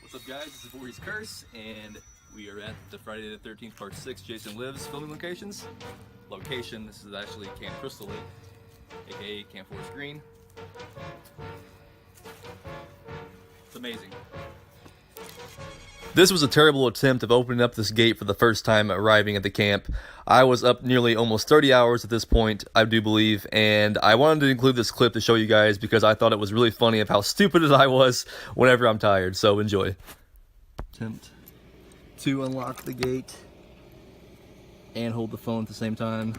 What's up, guys? This is Voorhees Curse, and we are at the Friday the 13th Part 6 Jason Lives filming locations. Location, this is actually Camp Crystal Lake, aka Camp Forest Green. It's amazing. This was a terrible attempt of opening up this gate for the first time arriving at the camp. I was up nearly almost 30 hours at this point, I do believe, and I wanted to include this clip to show you guys because I thought it was really funny of how stupid I was whenever I'm tired, so enjoy. Attempt to unlock the gate and hold the phone at the same time,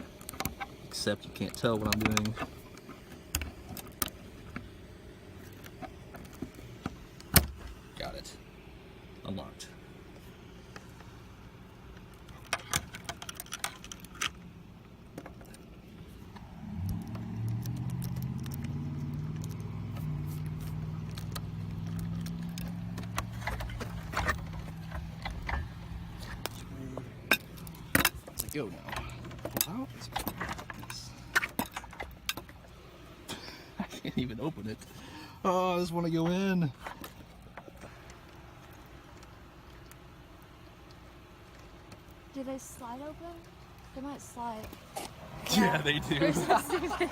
except you can't tell what I'm doing. Got it. Unlocked. Let's go now. Pull out. Yes. I can't even open it. Oh, I just want to go in. Do they slide open? They might slide. Yeah, they do. They're so stupid.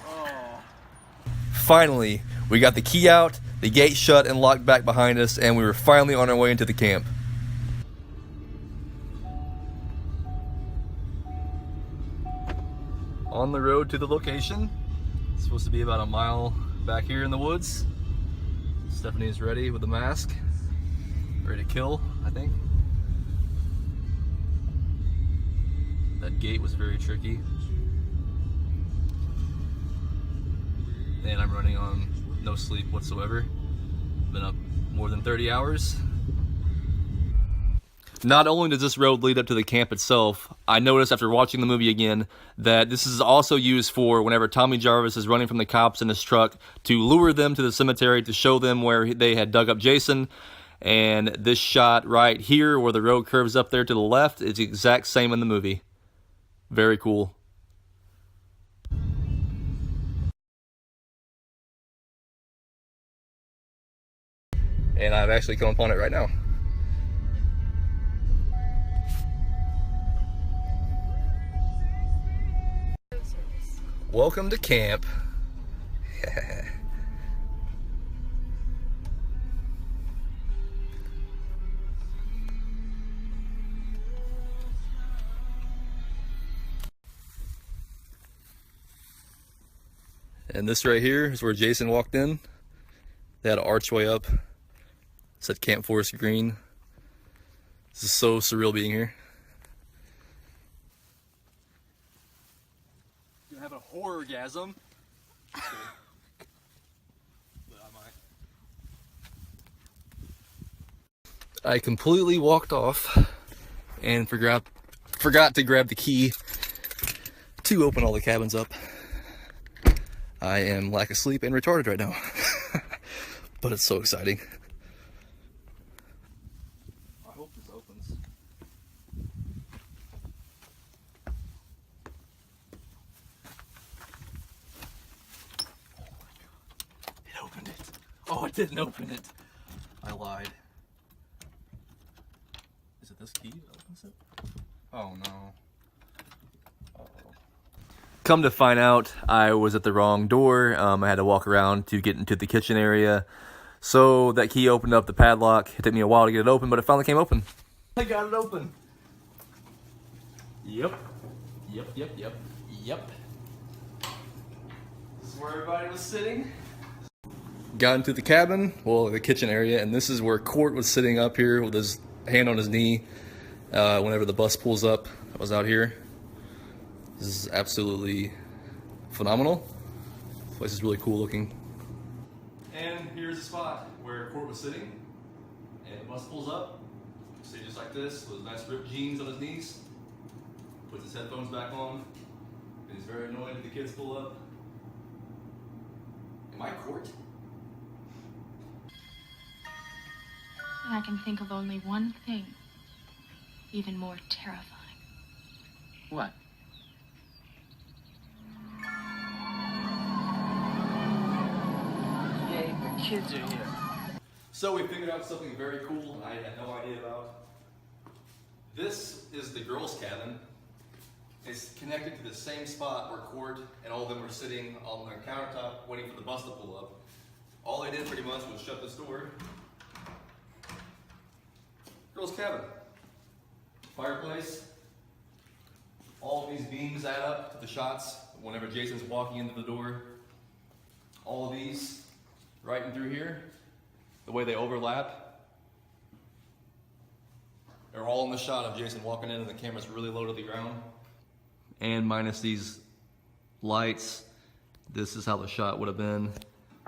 Oh. Finally, we got the key out, the gate shut and locked back behind us, and we were finally on our way into the camp. On the road to the location. It's supposed to be about a mile back here in the woods. Stephanie is ready with the mask. Ready to kill, I think. That gate was very tricky. And I'm running on no sleep whatsoever. Been up more than 30 hours. Not only does this road lead up to the camp itself, I noticed after watching the movie again that this is also used for whenever Tommy Jarvis is running from the cops in his truck to lure them to the cemetery to show them where they had dug up Jason. And this shot right here where the road curves up there to the left is the exact same in the movie. Very cool. And I've actually come upon it right now. Welcome to camp. And this right here is where Jason walked in. They had an archway up. It said Camp Forest Green. This is so surreal being here. You're gonna have a horrorgasm. But I might. I completely walked off and forgot to grab the key to open all the cabins up. I am lack of sleep and retarded right now. But it's so exciting. I hope this opens. Oh my god. It opened it. Oh, it didn't open it. I lied. Is it this key that opens it? Oh no. Come to find out, I was at the wrong door. I had to walk around to get into the kitchen area. So that key opened up the padlock. It took me a while to get it open, but it finally came open. I got it open. Yep. Yep. This is where everybody was sitting. Got into the cabin, well, the kitchen area, and this is where Court was sitting up here with his hand on his knee. Whenever the bus pulls up, I was out here. This is absolutely phenomenal. This place is really cool looking. And here's the spot where Court was sitting. And the bus pulls up. See, just like this, with his nice ripped jeans on his knees. Puts his headphones back on. And he's very annoyed if the kids pull up. Am I Court? And I can think of only one thing, even more terrifying. What? Yay, the kids are here. So we figured out something very cool I had no idea about. This is the girls' cabin. It's connected to the same spot where Court and all of them were sitting on the countertop waiting for the bus to pull up. All they did pretty much was shut this door. Girls' cabin. Fireplace. All of these beams add up to the shots whenever Jason's walking into the door. All of these right in through here, the way they overlap. They're all in the shot of Jason walking in and the camera's really low to the ground. And minus these lights, this is how the shot would have been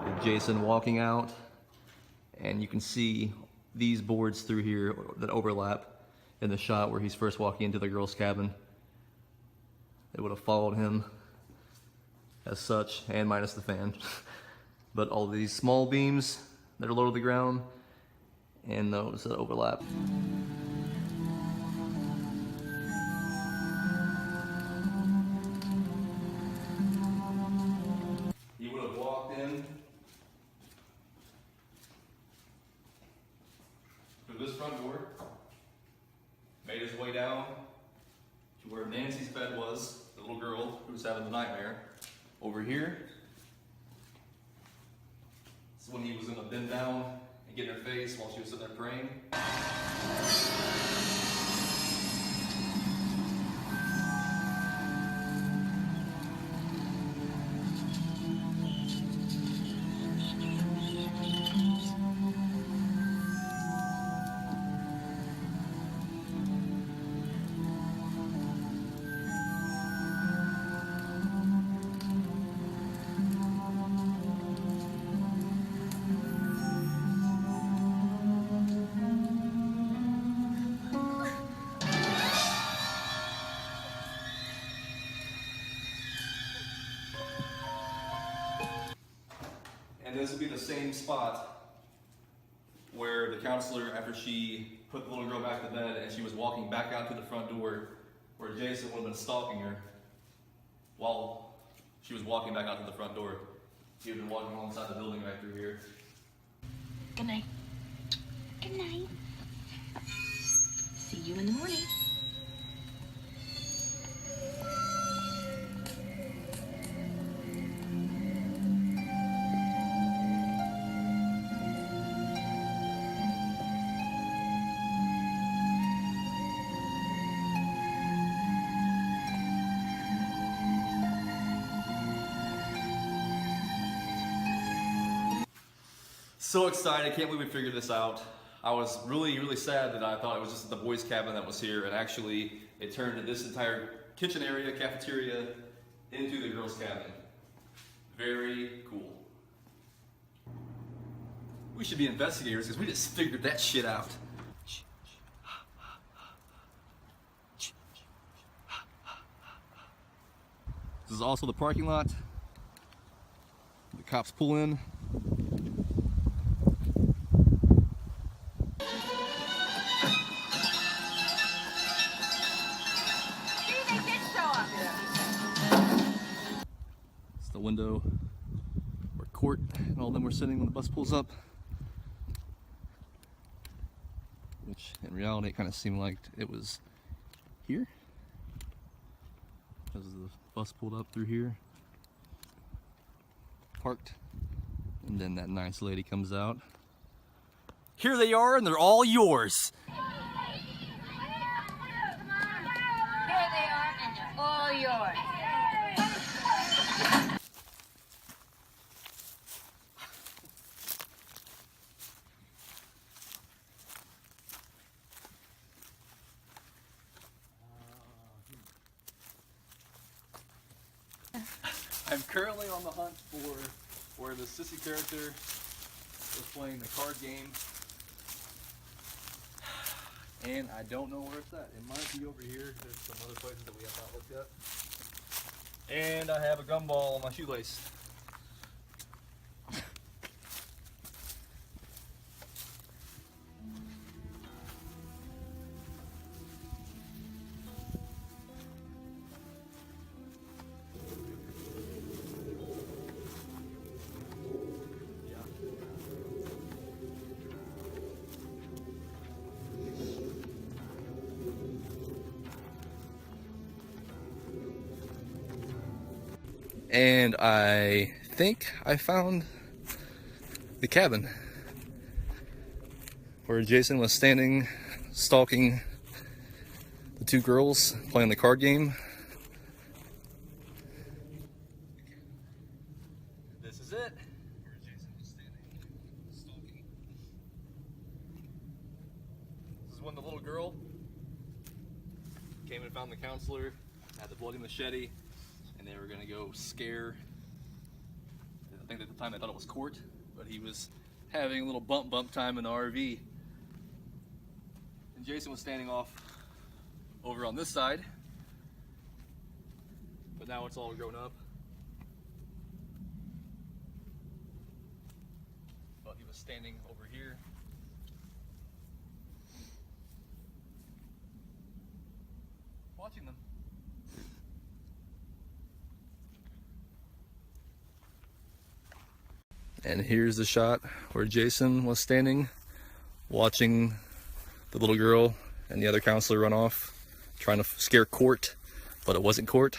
with Jason walking out. And you can see these boards through here that overlap in the shot where he's first walking into the girls' cabin. It would have followed him as such, and minus the fan. But all these small beams that are low to the ground, and those that overlap. He would have walked in through this front door, made his way down to where Nancy's bed was, the little girl who was having the nightmare. Over here, this is when he was gonna bend down and get in her face while she was sitting there praying. And this would be the same spot where the counselor, after she put the little girl back to bed and she was walking back out to the front door, where Jason would have been stalking her while she was walking back out to the front door. He would have been walking alongside the building right through here. Good night. Good night. See you in the morning. So excited, can't believe we figured this out. I was really sad that I thought it was just the boys' cabin that was here, and actually it turned this entire kitchen area, cafeteria, into the girls' cabin. Very cool. We should be investigators because we just figured that shit out. This is also the parking lot. The cops pull in. It's the window where Court and all of them were sitting when the bus pulls up. Which in reality it kind of seemed like it was here. Because the bus pulled up through here. Parked. And then that nice lady comes out. Here they are, and they're all yours. Here they are, and they're all yours. I'm currently on the hunt for where the sissy character is playing the card game. And I don't know where it's at. It might be over here. There's some other places that we have not looked at. And I have a gumball on my shoelace. and I think I found the cabin where Jason was standing, stalking the two girls playing the card game. This is it. Where Jason was standing, stalking. This is when the little girl came and found the counselor, had the bloody machete, and they were gonna go scare. I think at the time they thought it was Court, but he was having a little bump time in the RV. And Jason was standing off over on this side, but now it's all grown up. But he was standing over here. Watching them. And here's the shot where Jason was standing, watching the little girl and the other counselor run off, trying to scare Court, but it wasn't Court.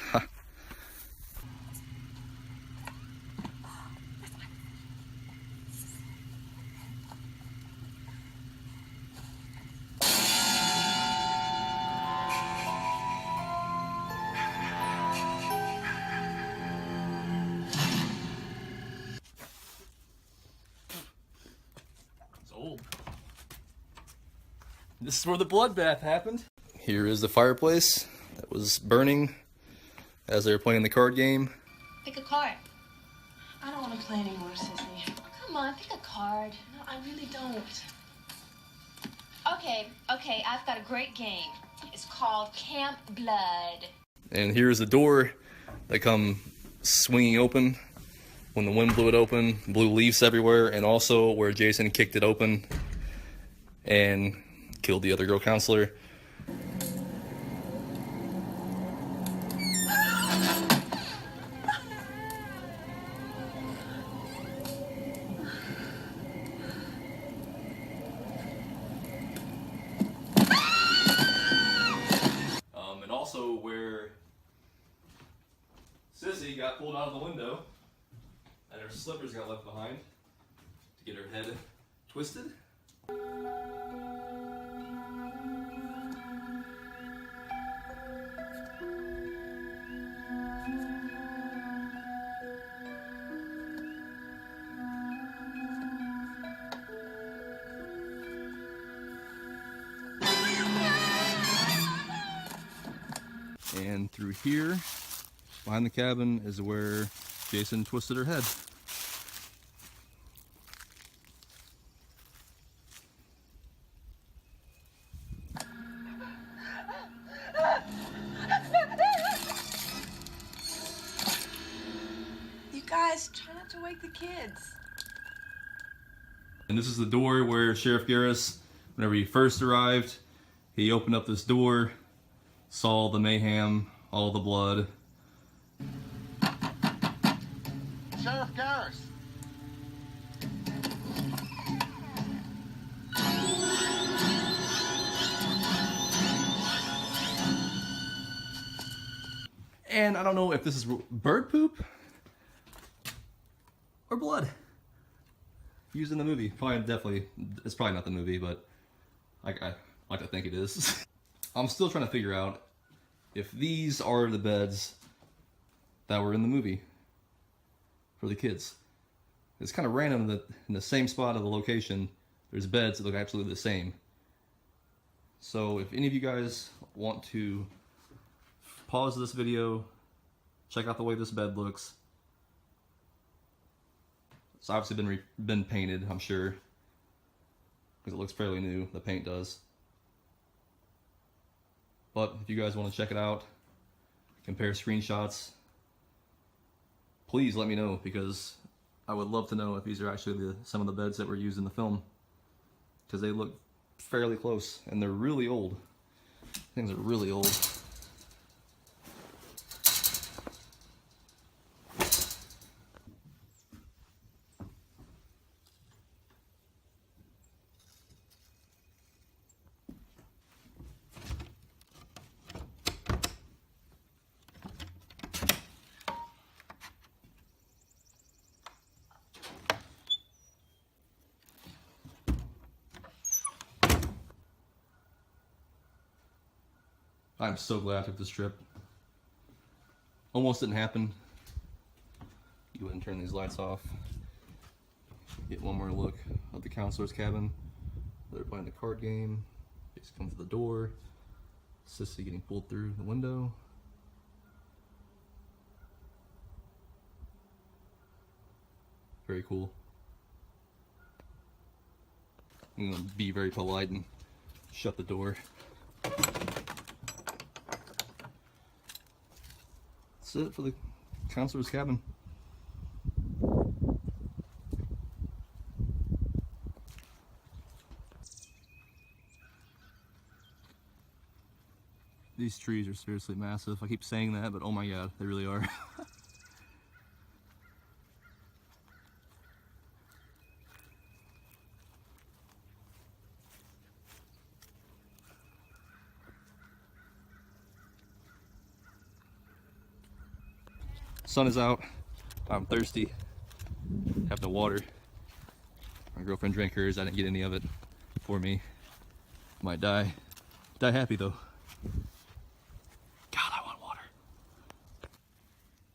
It's old. This is where the bloodbath happened. Here is the fireplace that was burning as they were playing the card game. Pick a card. I don't want to play anymore, Sissy. Come on, pick a card. No, I really don't. Okay, I've got a great game. It's called Camp Blood. And here's the door that come swinging open when the wind blew it open, blew leaves everywhere, and also where Jason kicked it open and killed the other girl counselor. And also where Sissy got pulled out of the window and her slippers got left behind to get her head twisted. And through here, behind the cabin, is where Jason twisted her head. You guys, try not to wake the kids. And this is the door where Sheriff Garris, whenever he first arrived, he opened up this door, saw the mayhem, all the blood. Sheriff Garris. And I don't know if this is bird poop or blood used in the movie. It's probably not the movie, but I like to think it is. I'm still trying to figure out if these are the beds that were in the movie for the kids. It's kind of random that in the same spot of the location, there's beds that look absolutely the same. So if any of you guys want to pause this video, check out the way this bed looks. It's obviously been painted, I'm sure, because it looks fairly new, the paint does. But if you guys want to check it out, compare screenshots, please let me know, because I would love to know if these are actually some of the beds that were used in the film, because they look fairly close and they're really old. Things are really old. I'm so glad I took this trip. Almost didn't happen. You wouldn't turn these lights off. Get one more look of the counselor's cabin. They're playing the card game. Just come to the door. Sissy getting pulled through the window. Very cool. I'm gonna be very polite and shut the door. That's it for the counselor's cabin. These trees are seriously massive. I keep saying that, but oh my god, they really are. Sun is out. I'm thirsty. Have to water. My girlfriend drank hers. I didn't get any of it for me. Might die. Die happy though. God, I want water.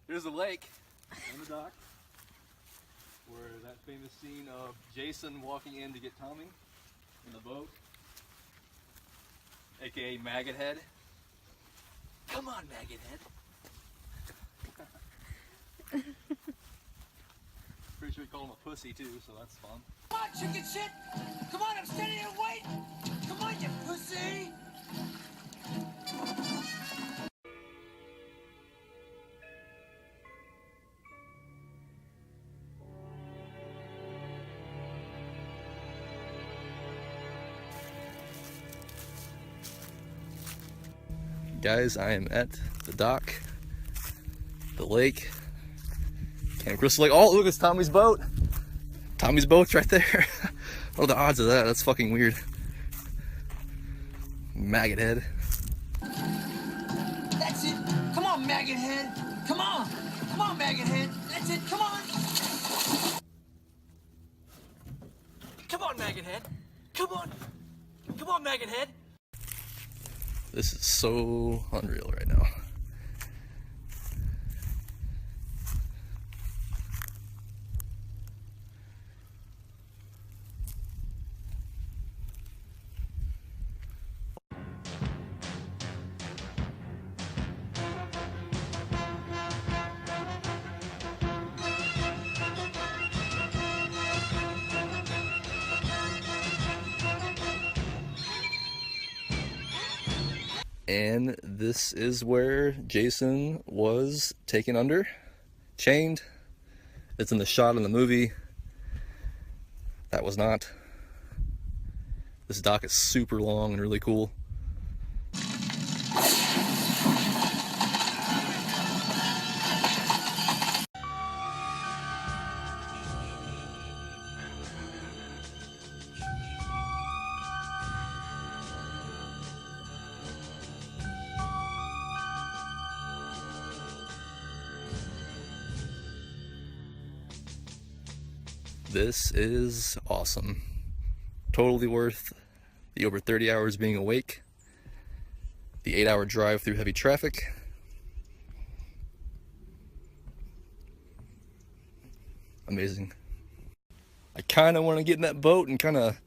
Here's the lake and the dock, where that famous scene of Jason walking in to get Tommy in the boat, aka Maggot Head. Come on, Maggot Head. Pretty sure we call him a pussy too, so that's fun. Come on, chicken shit! Come on, I'm standing here waiting! Come on, you pussy! Guys, I am at the dock, the lake, Camp Crystal Lake. Oh, look, it's Tommy's boat. Tommy's boat's right there. What are the odds of that? That's fucking weird. Maggot Head. That's it! Come on, maggot head! Come on! Come on, maggot head! That's it! Come on! Come on, maggot head! Come on! Come on, maggot head! This is so unreal right now. And this is where Jason was taken under, chained. It's in the shot in the movie. That was not. This dock is super long and really cool. This is awesome. Totally worth the over 30 hours being awake, the 8-hour drive through heavy traffic. Amazing. I kind of want to get in that boat and kind of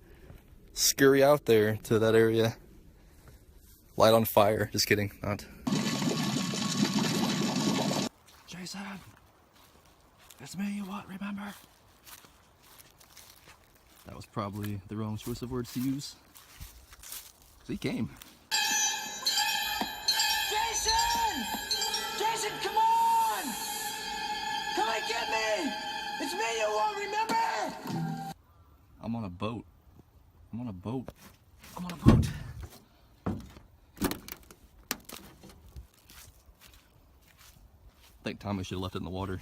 scurry out there to that area. Light on fire. Just kidding, not. Jason! It's me you want, remember? That was probably the wrong choice of words to use. So he came. Jason! Jason, come on! Come and get me! It's me you won't remember! I'm on a boat. I'm on a boat. I'm on a boat. I think Tommy should have left it in the water.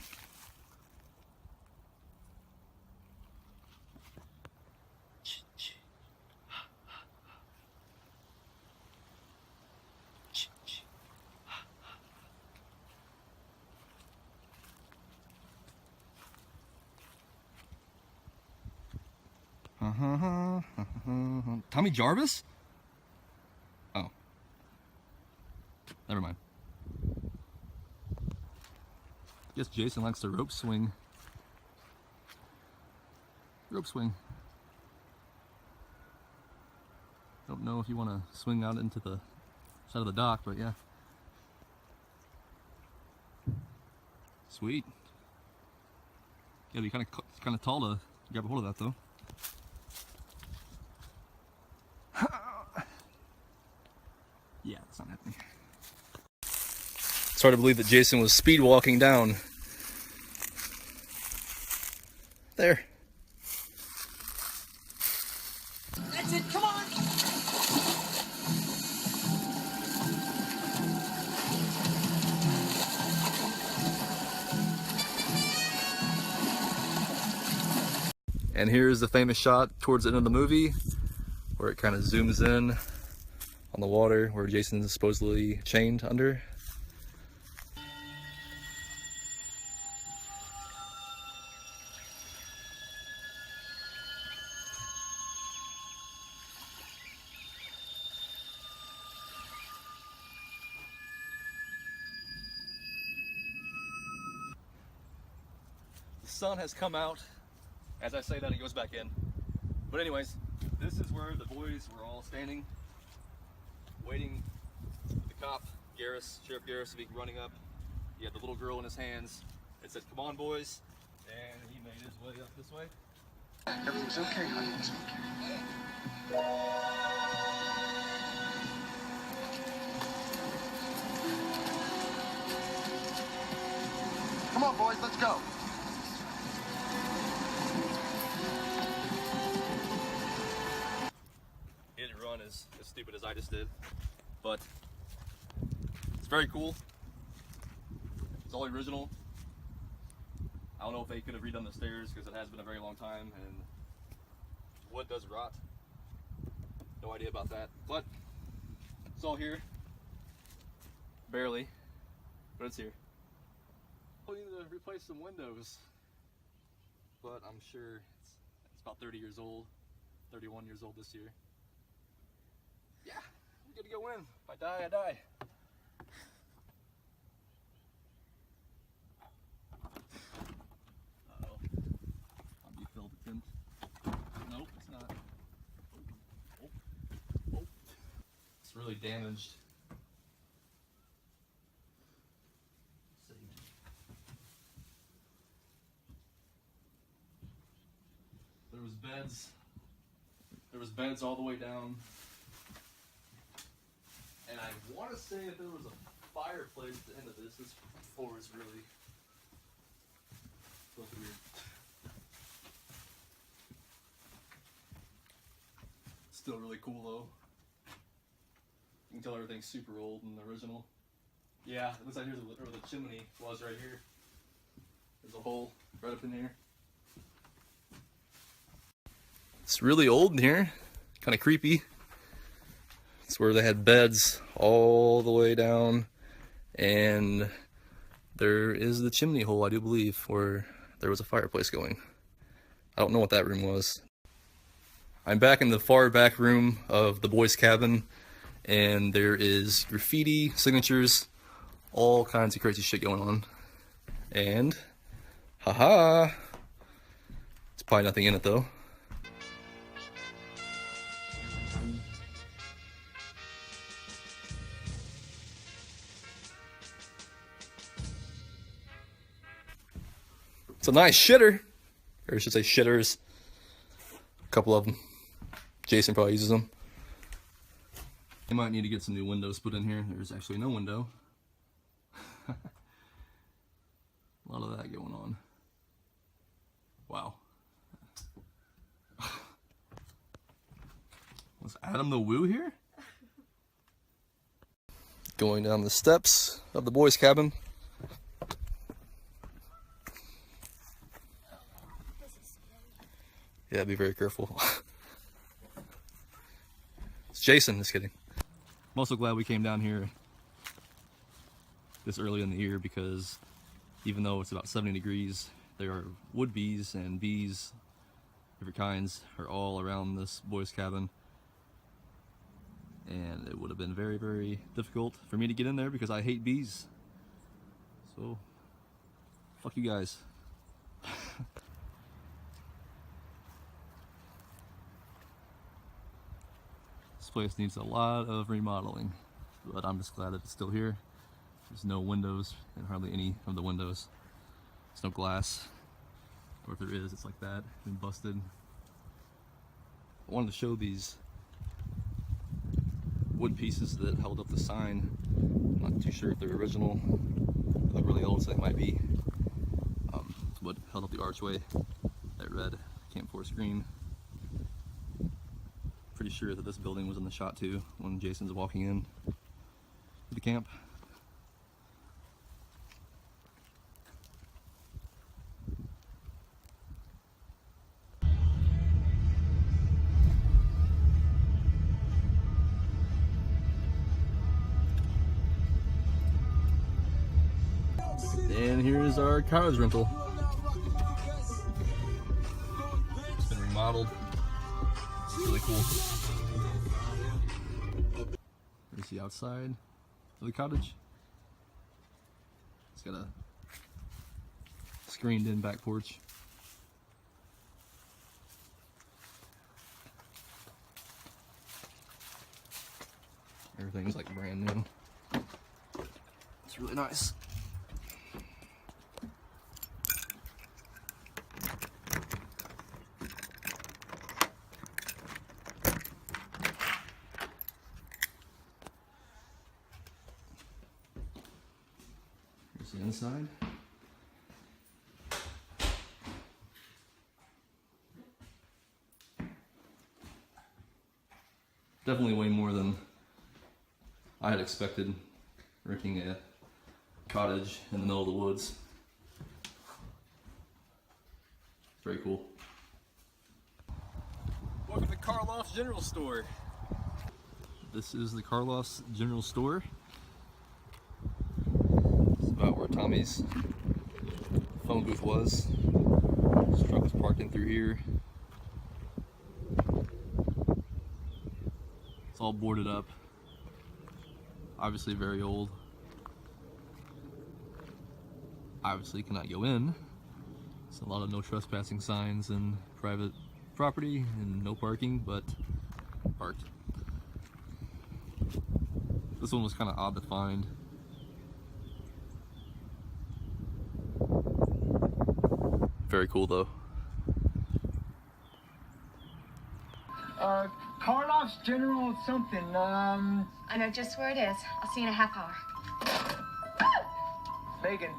Tommy Jarvis? Oh. Never mind. Guess Jason likes to rope swing. Rope swing. Don't know if you want to swing out into the side of the dock, but yeah. Sweet. Gotta be kind of tall to grab a hold of that though. Yeah, that's not happening. It's hard to believe that Jason was speed walking down there. That's it, come on! And here's the famous shot towards the end of the movie where it kind of zooms in on the water where Jason is supposedly chained under. The sun has come out. As I say that, it goes back in. But anyways, this is where the boys were all standing, waiting for the cop, Garris, Sheriff Garris, to be running up. He had the little girl in his hands. It said, "Come on, boys." And he made his way up this way. Everything's okay, honey. It's okay. Come on, boys, let's go. He didn't run as stupid as I just did, but it's very cool. It's all original. I don't know if they could have redone the stairs because it has been a very long time and wood does rot. No idea about that, but it's all here. Barely, but it's here. We need to replace some windows, but I'm sure it's about 30 years old, 31 years old this year. Yeah, I'm good to go in. If I die, I die. Uh-oh. I'll be filled with tint. Nope, it's not. Oh. Oh. It's really damaged. Let's see. There was beds all the way down. And I want to say if there was a fireplace at the end of this floor is really weird. Still really cool though. You can tell everything's super old and original. Yeah, it looks like here's where the chimney was right here. There's a hole right up in here. It's really old in here, kind of creepy. It's where they had beds all the way down, and there is the chimney hole, I do believe, where there was a fireplace going. I don't know what that room was. I'm back in the far back room of the boys' cabin, and there is graffiti, signatures, all kinds of crazy shit going on. And, haha, it's probably nothing in it though. It's a nice shitter, or I should say shitters. A couple of them. Jason probably uses them. I might need to get some new windows put in here. There's actually no window. A lot of that going on. Wow. Was Adam the Woo here? Going down the steps of the boys' cabin. Yeah, be very careful. It's Jason, just kidding. I'm also glad we came down here this early in the year because even though it's about 70 degrees, there are wood bees and bees, different kinds, are all around this boys' cabin. and it would have been very, very difficult for me to get in there because I hate bees. So, fuck you guys. This place needs a lot of remodeling, but I'm just glad that it's still here. There's no windows, and hardly any of the windows. There's no glass, or if there is, it's like that, been busted. I wanted to show these wood pieces that held up the sign. I'm not too sure if they're original. They look really old, so they might be. What held up the archway that read Camp Forest Green. Pretty sure that this building was in the shot too when Jason's walking in to the camp. And here's our cottage rental. It's been remodeled. It's really cool. There's the outside of the cottage. It's got a screened in back porch. Everything's like brand new. It's really nice. Here's the inside. Definitely way more than I had expected, renting a cottage in the middle of the woods. Very cool. Welcome to Karloff's General Store. This is the Karloff's General Store. It's about where Tommy's phone booth was. His truck was parked in through here. It's all boarded up. Obviously very old. Obviously cannot go in. There's a lot of no trespassing signs and private property and no parking, but parked. This one was kind of odd to find. Very cool though. Karloff's General something, I know just where it is. I'll see you in a half hour. Megan.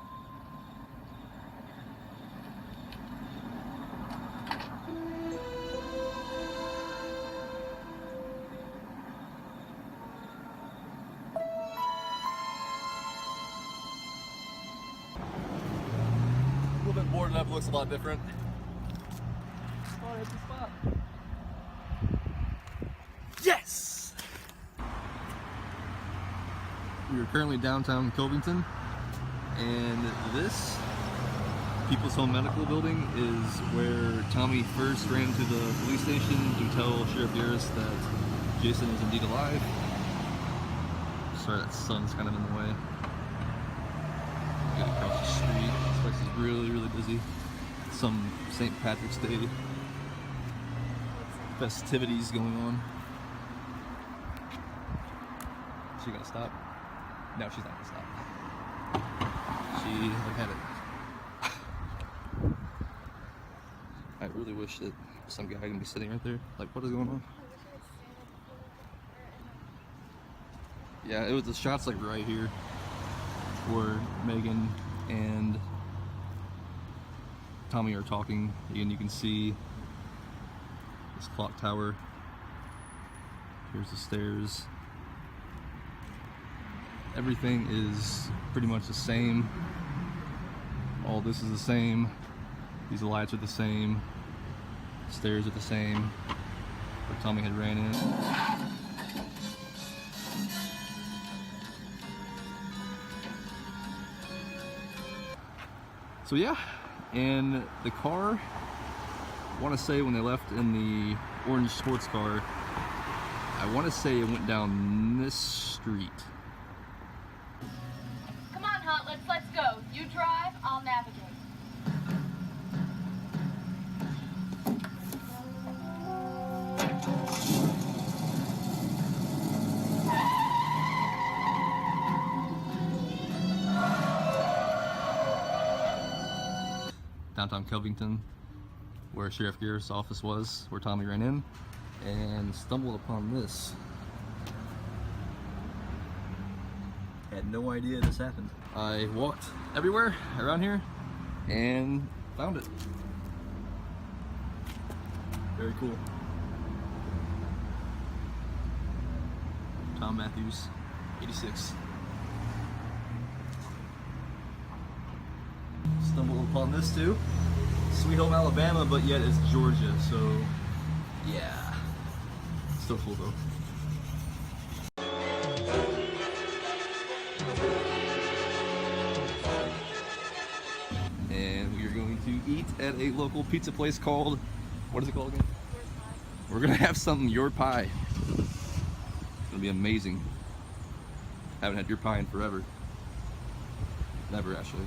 A little bit boarded up, looks a lot different. Oh, it's a spot. Yes! We are currently downtown Covington, and this People's Home Medical Building is where Tommy first ran to the police station to tell Sheriff Garris that Jason was indeed alive. Sorry, that sun's kind of in the way. Got across the street. This place is really, really busy. Some St. Patrick's Day festivities going on. Is she gonna stop? No, she's not gonna stop. She had it. I really wish that some guy can be sitting right there. Like, what is going on? Yeah, it was the shots like right here where Megan and Tommy are talking, and you can see this clock tower. Here's the stairs. Everything is pretty much the same. All this is the same. These lights are the same. Stairs are the same. Where Tommy had ran in. So yeah, and the car, I want to say when they left in the orange sports car, I want to say it went down this street. Come on, Hunt, let's go. You drive, I'll navigate. Downtown Covington, where Sheriff Garrett's office was, where Tommy ran in, and stumbled upon this. Had no idea this happened. I walked everywhere around here and found it. Very cool. Tom Matthews, 86. Stumbled upon this too. Sweet Home Alabama, but yet it's Georgia, so yeah. Still cool though. And we are going to eat at a local pizza place called, what is it called again? We're gonna have something your pie. It's gonna be amazing. Haven't had your pie in forever. Never actually.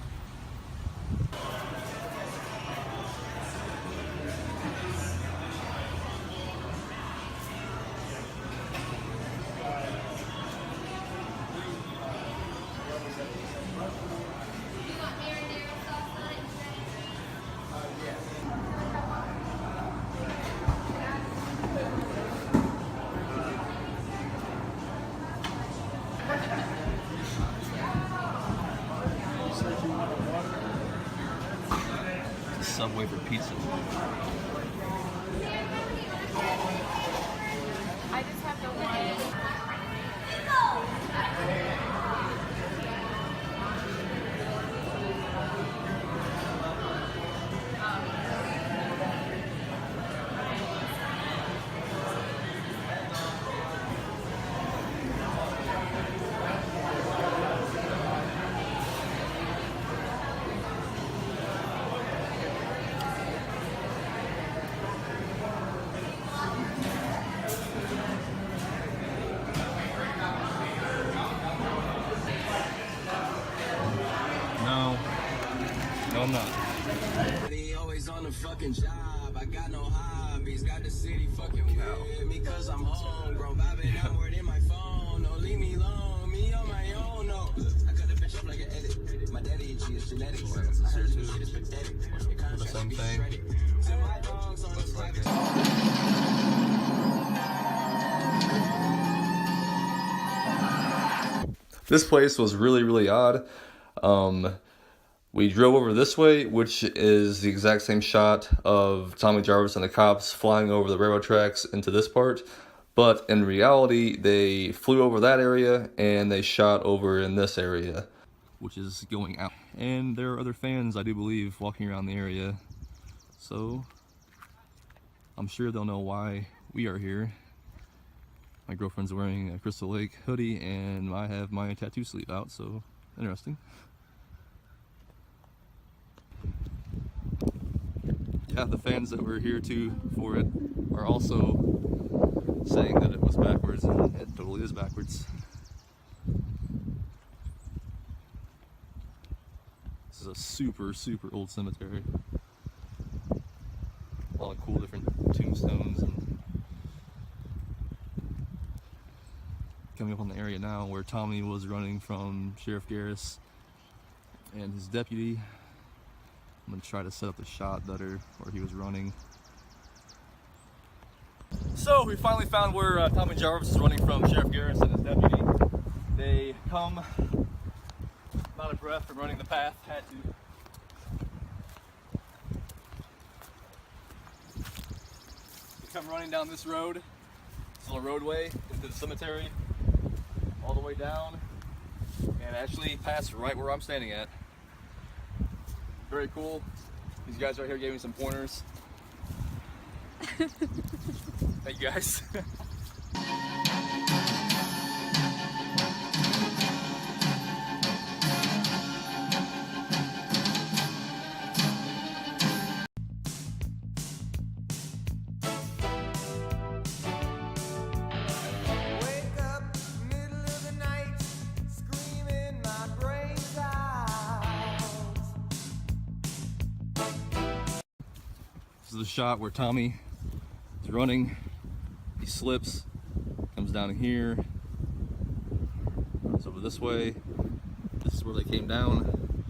Subway for pizza. I just have to wait. No, I'm not. He always on the fucking job. I got no hobbies. Got the city fucking with me cause I'm home, bro. Vibing outward in my phone. Don't leave me alone. Me on my own, no. I cut the bitch up like an edit. My daddy G is genetics. I heard this shit is pathetic. The same thing. Looks like it. This place was really odd. We drove over this way, which is the exact same shot of Tommy Jarvis and the cops flying over the railroad tracks into this part. But in reality, they flew over that area and they shot over in this area, which is going out. And there are other fans, I do believe, walking around the area. So I'm sure they'll know why we are here. My girlfriend's wearing a Crystal Lake hoodie and I have my tattoo sleeve out, so interesting. Yeah, the fans that were here too for it are also saying that it was backwards, and it totally is backwards. This is a super old cemetery. A lot of cool different tombstones. And coming up on the area now where Tommy was running from Sheriff Garris and his deputy. I'm gonna try to set up the shot better where he was running. So we finally found where Tommy Jarvis is running from Sheriff Garris and his deputy. They come out of breath from running the path, had to. They come running down this road, this little roadway into the cemetery, all the way down, and actually passed right where I'm standing at. Very cool. These guys right here gave me some pointers. Thank you guys. is a shot where Tommy is running, he slips, comes down here, goes over this way. This is where they came down,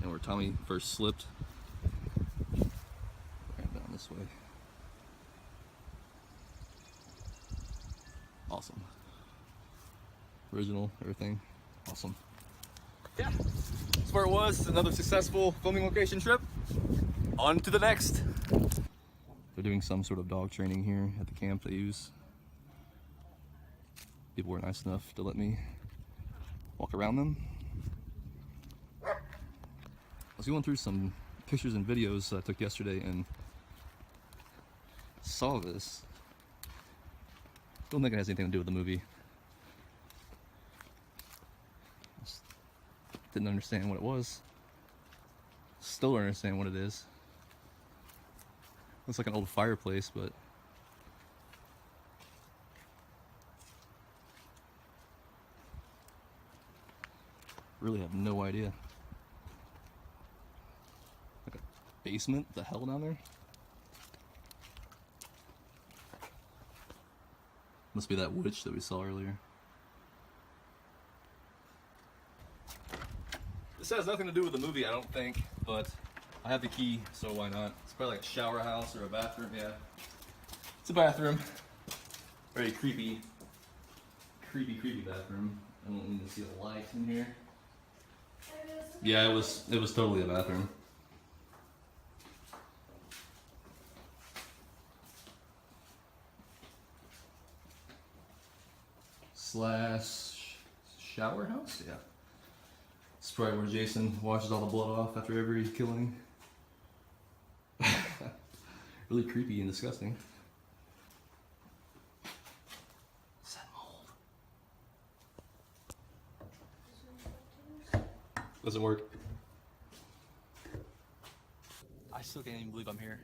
and where Tommy first slipped. Ran down this way. Awesome. Original, everything. Awesome. Yeah, that's where it was. Another successful filming location trip. On to the next. They're doing some sort of dog training here at the camp they use. People were nice enough to let me walk around them. I was going through some pictures and videos I took yesterday and saw this. Don't think it has anything to do with the movie. Just didn't understand what it was. Still don't understand what it is. Looks like an old fireplace, but really have no idea. Like a basement? The hell down there? Must be that witch that we saw earlier. This has nothing to do with the movie, I don't think, but I have the key, so why not? It's probably like a shower house or a bathroom, yeah. It's a bathroom. Very creepy bathroom. I don't need to see the light in here. Yeah, it was totally a bathroom. Slash shower house? Yeah. It's probably where Jason washes all the blood off after every killing. Really creepy and disgusting. Is that mold? Doesn't work. I still can't even believe I'm here.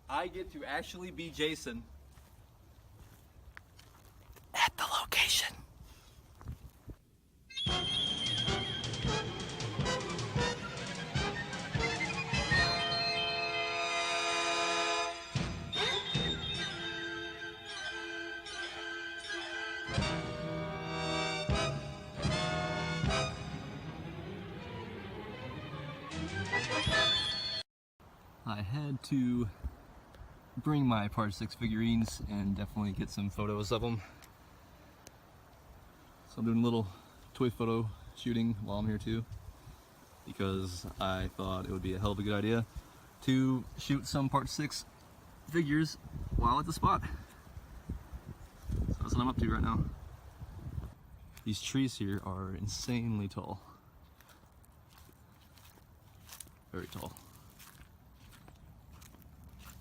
I get to actually be Jason at the location. I had to bring my Part 6 figurines and definitely get some photos of them. So I'm doing a little toy photo shooting while I'm here too, because I thought it would be a hell of a good idea to shoot some Part 6 figures while at the spot. So that's what I'm up to right now. These trees here are insanely tall. Very tall.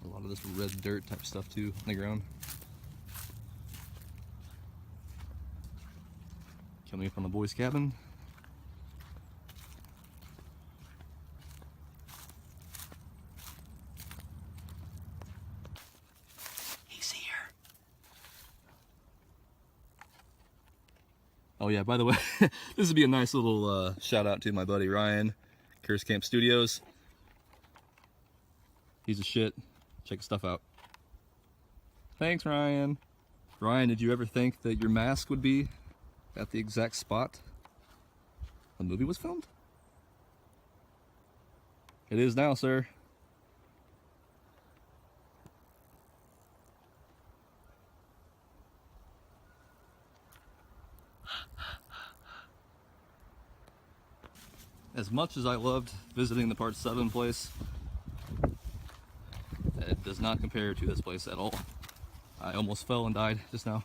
A lot of this red dirt type stuff too on the ground. Coming up on the boys' cabin. He's here. Oh yeah, by the way, this would be a nice little shout out to my buddy Ryan, Curse Camp Studios. He's a shit. Check his stuff out. Thanks, Ryan. Ryan, did you ever think that your mask would be at the exact spot the movie was filmed? It is now, sir. As much as I loved visiting the Part 7 place, it does not compare to this place at all. I almost fell and died just now.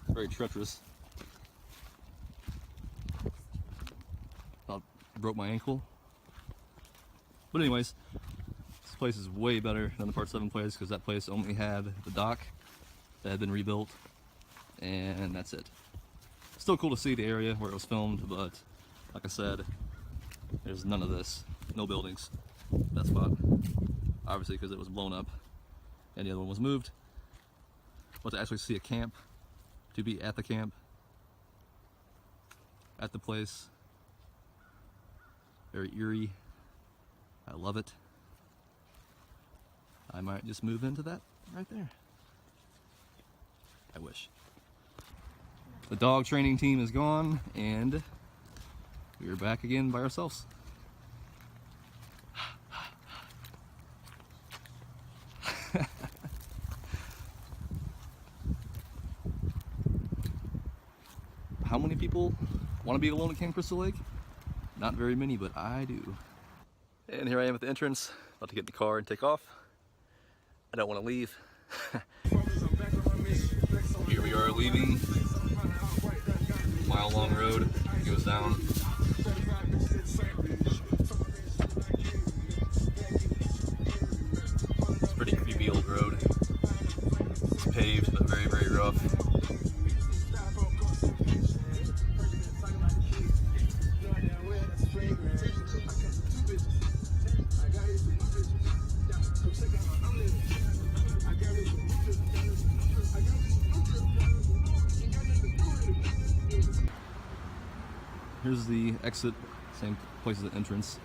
Very treacherous. About broke my ankle. But anyways, this place is way better than the Part 7 place because that place only had the dock that had been rebuilt, and that's it. Still cool to see the area where it was filmed, but like I said, there's none of this. No buildings. That spot. Obviously because it was blown up and the other one was moved. But to actually see a camp, to be at the camp, at the place. Very eerie. I love it. I might just move into that right there. I wish. The dog training team is gone and we're back again by ourselves. How many people want to be alone at Camp Crystal Lake? Not very many, but I do. And here I am at the entrance, about to get in the car and take off. I don't want to leave. Here we are leaving. Mile-long road goes down. It's a pretty creepy old road. It's paved, but very, very rough. Here's the exit, same place as the entrance.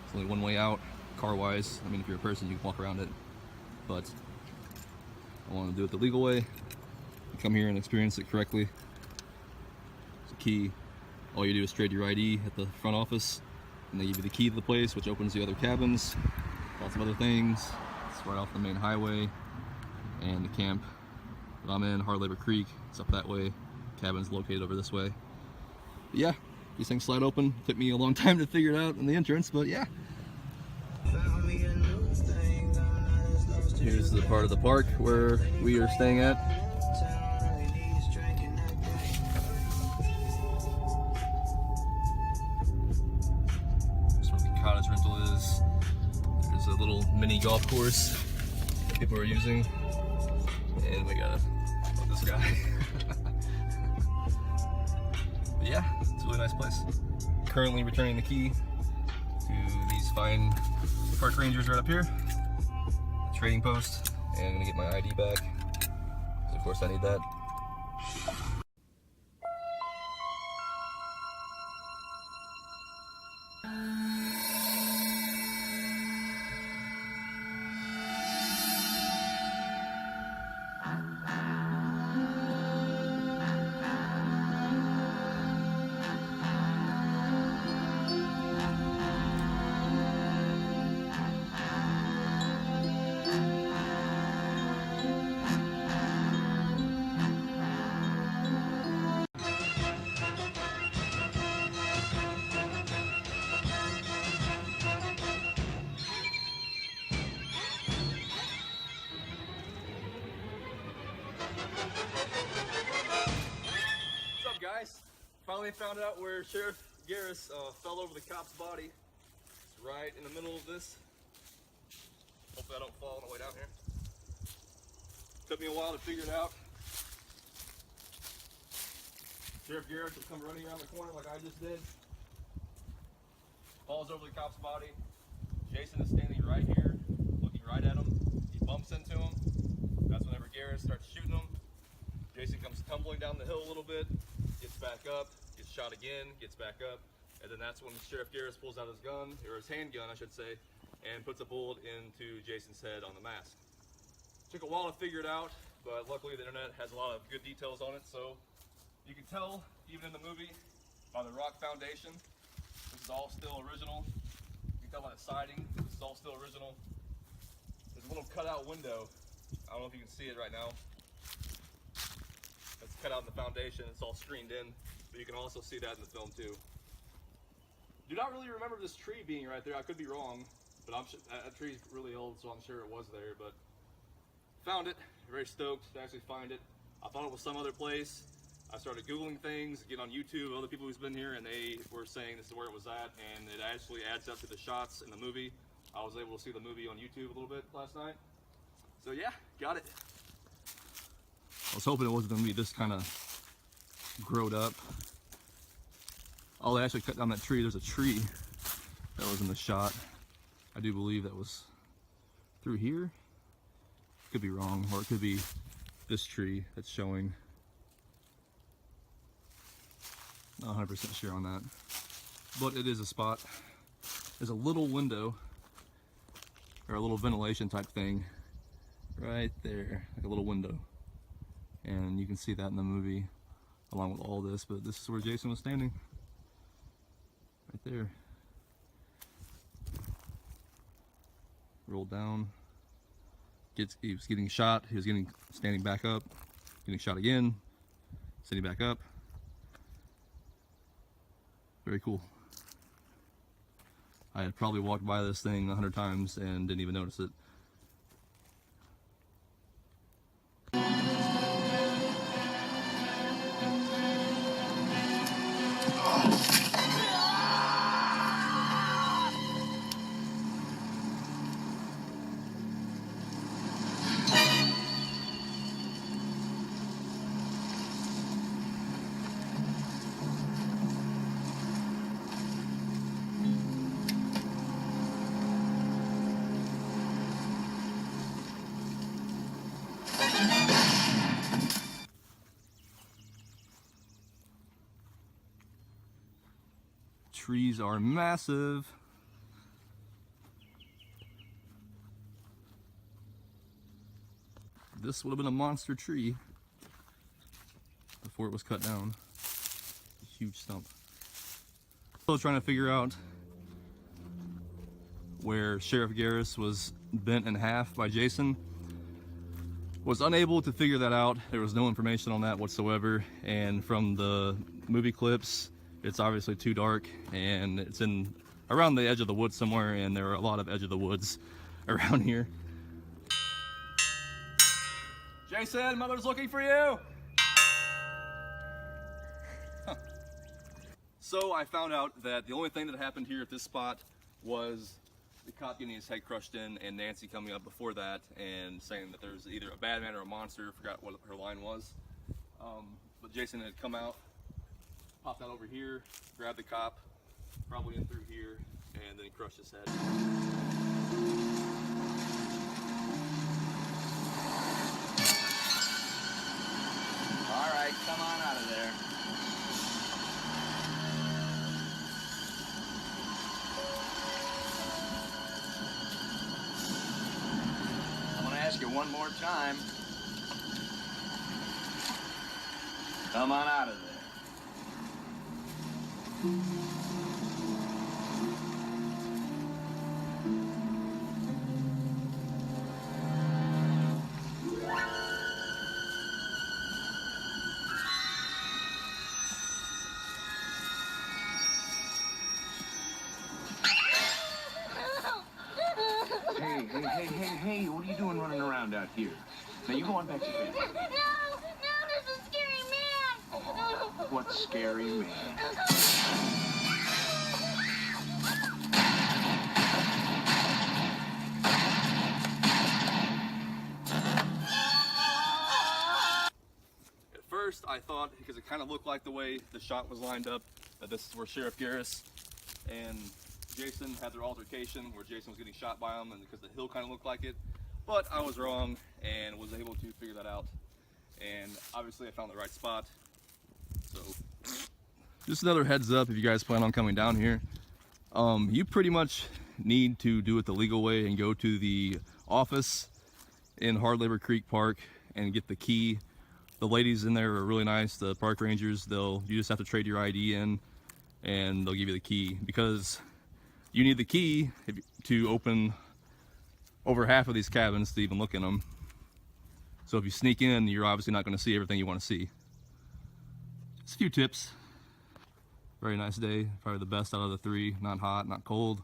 It's only one way out, car-wise. I mean, if you're a person, you can walk around it. But I want to do it the legal way. Come here and experience it correctly. It's a key. All you do is trade your ID at the front office, and they give you the key to the place, which opens the other cabins. Lots of other things. It's right off the main highway, and the camp that I'm in, Hard Labor Creek. It's up that way. Cabin's located over this way. But yeah, these things slide open. Took me a long time to figure it out in the entrance, but yeah. Here's the part of the park where we are staying at. That's where the cottage rental is. There's a little mini golf course that people are using. And we got this guy. But yeah, it's a really nice place. Currently returning the key to these fine park rangers right up here. The trading post, and I'm gonna get my ID back. So of course I need that. What's up, guys? Finally found out where Sheriff Garris fell over the cop's body. It's right in the middle of this. Hopefully I don't fall on the way down here. Took me a while to figure it out. Sheriff Garris will come running around the corner like I just did. Falls over the cop's body. Jason is standing right here, looking right at him. He bumps into him. That's whenever Garris starts shooting him. Jason comes tumbling down the hill a little bit, gets back up, gets shot again, gets back up, and then that's when Sheriff Garris pulls out his gun, or his handgun I should say, and puts a bullet into Jason's head on the mask. Took a while to figure it out, but luckily the internet has a lot of good details on it, so you can tell, even in the movie, by the rock foundation, this is all still original. You can tell by the siding, this is all still original. There's a little cutout window, I don't know if you can see it right now. It's cut out in the foundation, it's all screened in, but you can also see that in the film too. Do not really remember this tree being right there, I could be wrong, but I'm sure that tree's really old, so I'm sure it was there, but found it, very stoked to actually find it. I thought it was some other place. I started Googling things, get on YouTube, other people who's been here, and they were saying this is where it was at, and it actually adds up to the shots in the movie. I was able to see the movie on YouTube a little bit last night. So yeah, got it. I was hoping it wasn't going to be this kind of growed up. Oh, they actually cut down that tree. There's a tree that was in the shot. I do believe that was through here. Could be wrong, or it could be this tree that's showing. Not 100% sure on that, but it is a spot. There's a little window or a little ventilation type thing right there, like a little window, and you can see that in the movie along with all this. But this is where Jason was standing, right there. Rolled down. He was getting shot. He was standing back up, getting shot again, sitting back up. Very cool. I had probably walked by this thing 100 times and didn't even notice it. Trees are massive. This would have been a monster tree before it was cut down. A huge stump. Still trying to figure out where Sheriff Garris was bent in half by Jason. Was unable to figure that out. There was no information on that whatsoever, and from the movie clips, it's obviously too dark, and it's in around the edge of the woods somewhere, and there are a lot of edge of the woods around here. Jason, mother's looking for you! Huh. So I found out that the only thing that happened here at this spot was the cop getting his head crushed in, and Nancy coming up before that and saying that there's either a bad man or a monster. I forgot what her line was. But Jason had come out, popped out over here, grabbed the cop, probably in through here, and then he crushed his head. All right, come on out of there. I'm gonna ask you one more time. Come on out of there. Hey, what are you doing running around out here? Now you go on back to bed. No, there's a scary man. Oh, what scary man? At first, I thought, because it kind of looked like the way the shot was lined up, that this is where Sheriff Garris and Jason had their altercation, where Jason was getting shot by him, and because the hill kind of looked like it. But I was wrong and was able to figure that out. And obviously I found the right spot. So just another heads up, if you guys plan on coming down here, you pretty much need to do it the legal way and go to the office in Hard Labor Creek Park and get the key. The ladies in there are really nice, the park rangers. You just have to trade your ID in and they'll give you the key, because you need the key to open over half of these cabins to even look in them. So if you sneak in, you're obviously not going to see everything you want to see. Just a few tips. Very nice day, probably the best out of the three. Not hot, not cold.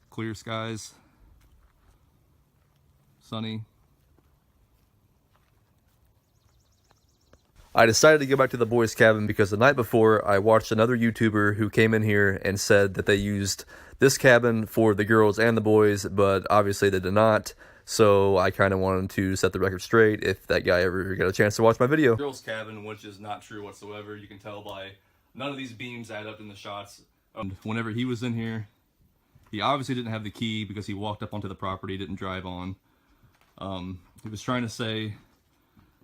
Clear skies. Sunny. I decided to go back to the boys' cabin because the night before I watched another YouTuber who came in here and said that they used this cabin for the girls and the boys, but obviously they did not. So I kind of wanted to set the record straight if that guy ever got a chance to watch my video. Girls' cabin, which is not true whatsoever. You can tell by none of these beams add up in the shots. Whenever he was in here, he obviously didn't have the key because he walked up onto the property, didn't drive on. He was trying to say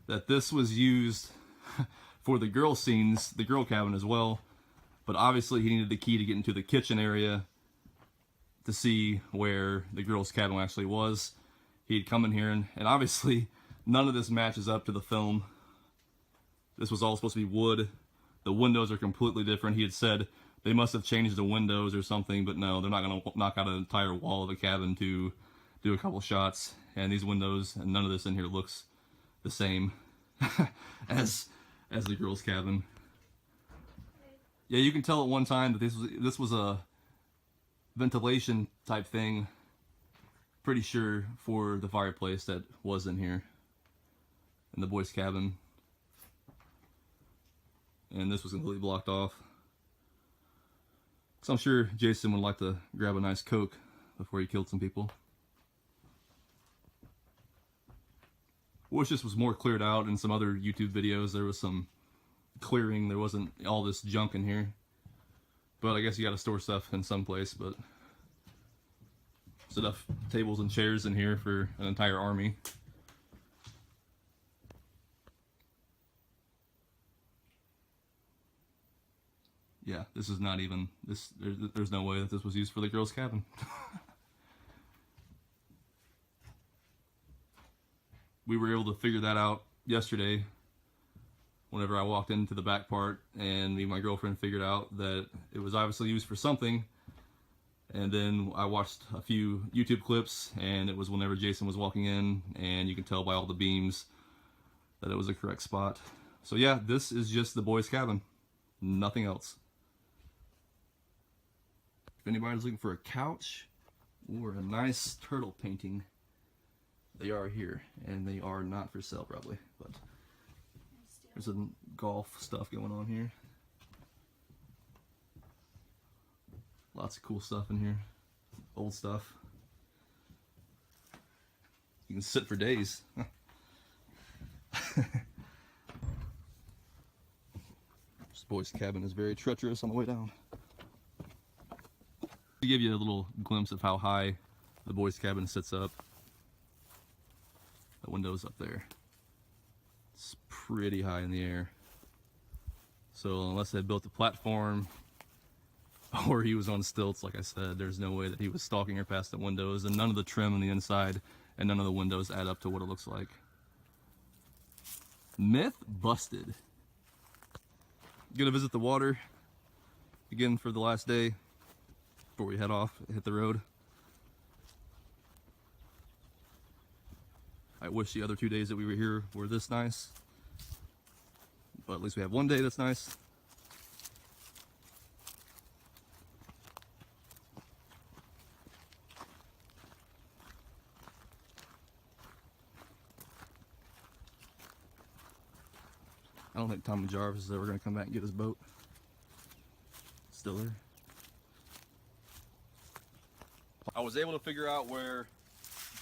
that this was used for the girl scenes, the girl cabin as well, But obviously he needed the key to get into the kitchen area to see where the girls' cabin actually was. He'd come in here, and obviously none of this matches up to the film. This was all supposed to be wood. The windows are completely different. He had said they must have changed the windows or something, but no, they're not going to knock out an entire wall of the cabin to do a couple shots. And these windows, and none of this in here looks the same as the girls' cabin. Yeah, you can tell at one time that this was a ventilation type thing, pretty sure, for the fireplace that was in here in the boys' cabin. And this was completely blocked off. So I'm sure Jason would like to grab a nice Coke before he killed some people. Wish this was more cleared out. In some other YouTube videos there was some clearing, there wasn't all this junk in here. But I guess you gotta store stuff in some place. But there's enough tables and chairs in here for an entire army. Yeah, this is not even this. There's no way that this was used for the girls' cabin. We were able to figure that out yesterday. Whenever I walked into the back part, and me and my girlfriend figured out that it was obviously used for something. And then I watched a few YouTube clips, and it was whenever Jason was walking in, and you can tell by all the beams that it was the correct spot. So yeah, this is just the boys' cabin, nothing else. If anybody's looking for a couch or a nice turtle painting, they are here, and they are not for sale probably, but there's some golf stuff going on here. Lots of cool stuff in here. Old stuff. You can sit for days. This boy's cabin is very treacherous on the way down. To give you a little glimpse of how high the boy's cabin sits up. The window's up there. It's pretty high in the air. So unless they built a platform or he was on stilts, like I said, there's no way that he was stalking her past the windows, and none of the trim on the inside and none of the windows add up to what it looks like. Myth busted. Gonna visit the water again for the last day before we head off, hit the road. I wish the other 2 days that we were here were this nice, but at least we have one day that's nice. I don't think Tommy Jarvis is ever going to come back and get his boat. It's still there. I was able to figure out where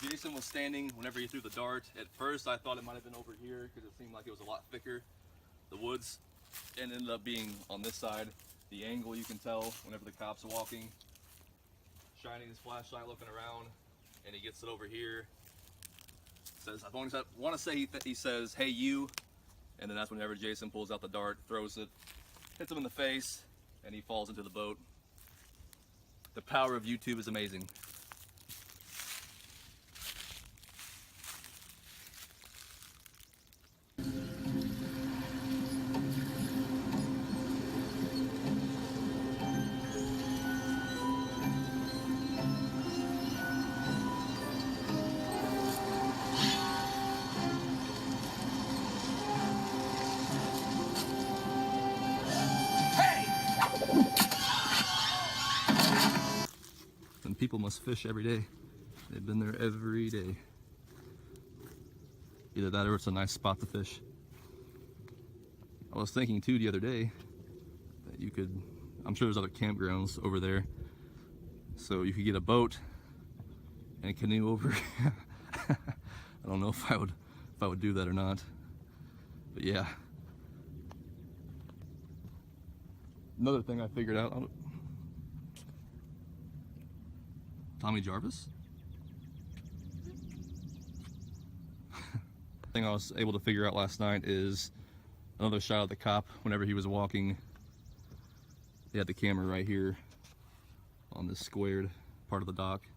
Jason was standing whenever he threw the dart. At first I thought it might have been over here because it seemed like it was a lot thicker, the woods, and ended up being on this side. The angle you can tell whenever the cop's walking, shining his flashlight, looking around, and he gets it over here. Says, I want to say he says, "Hey you," and then that's whenever Jason pulls out the dart, throws it, hits him in the face, and he falls into the boat. The power of YouTube is amazing. And people must fish every day. They've been there every day. Either that or it's a nice spot to fish. I was thinking too the other day that you could, I'm sure there's other campgrounds over there, so you could get a boat and a canoe over. I don't know if I would do that or not, but yeah. Another thing I figured out, Tommy Jarvis? Thing I was able to figure out last night is another shot of the cop whenever he was walking They had the camera right here on this squared part of the dock,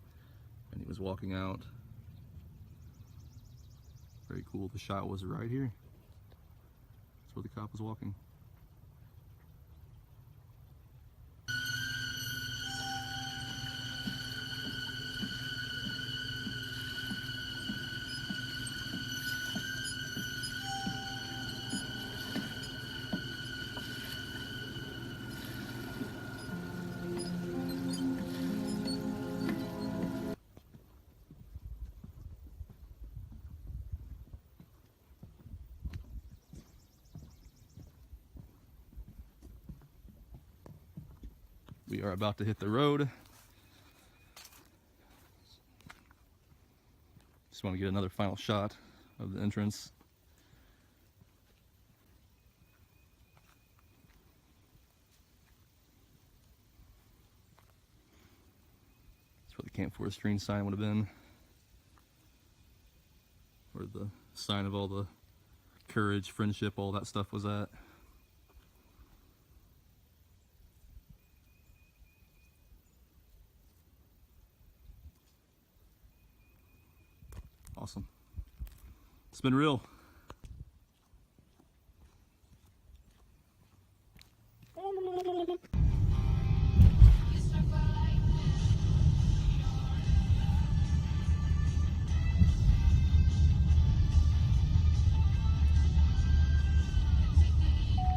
and he was walking out. Very cool. The shot was right here. That's where the cop was walking. We are about to hit the road. Just want to get another final shot of the entrance. That's where the Camp Forestry sign would have been. Where the sign of all the courage, friendship, all that stuff was at. Awesome. It's been real.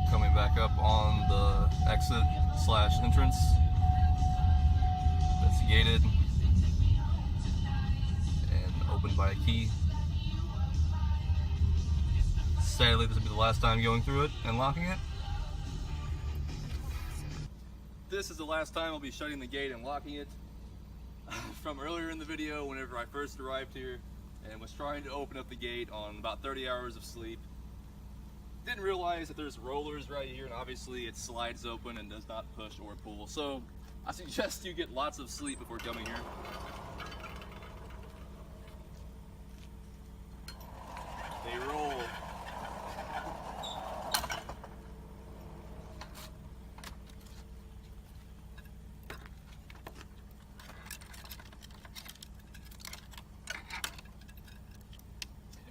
Coming back up on the exit slash entrance. That's gated and opened by a key. Sadly, this will be the last time going through it and locking it. This is the last time I'll be shutting the gate and locking it. From earlier in the video, whenever I first arrived here and was trying to open up the gate on about 30 hours of sleep. Didn't realize that there's rollers right here, and obviously it slides open and does not push or pull. So I suggest you get lots of sleep before coming here. They roll.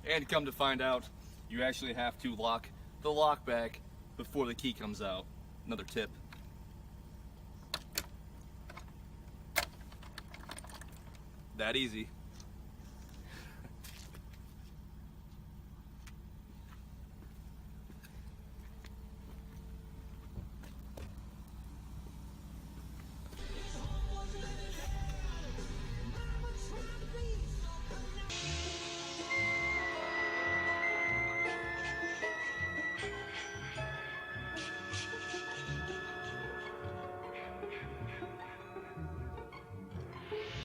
And come to find out, you actually have to lock the lock back before the key comes out. Another tip. That easy.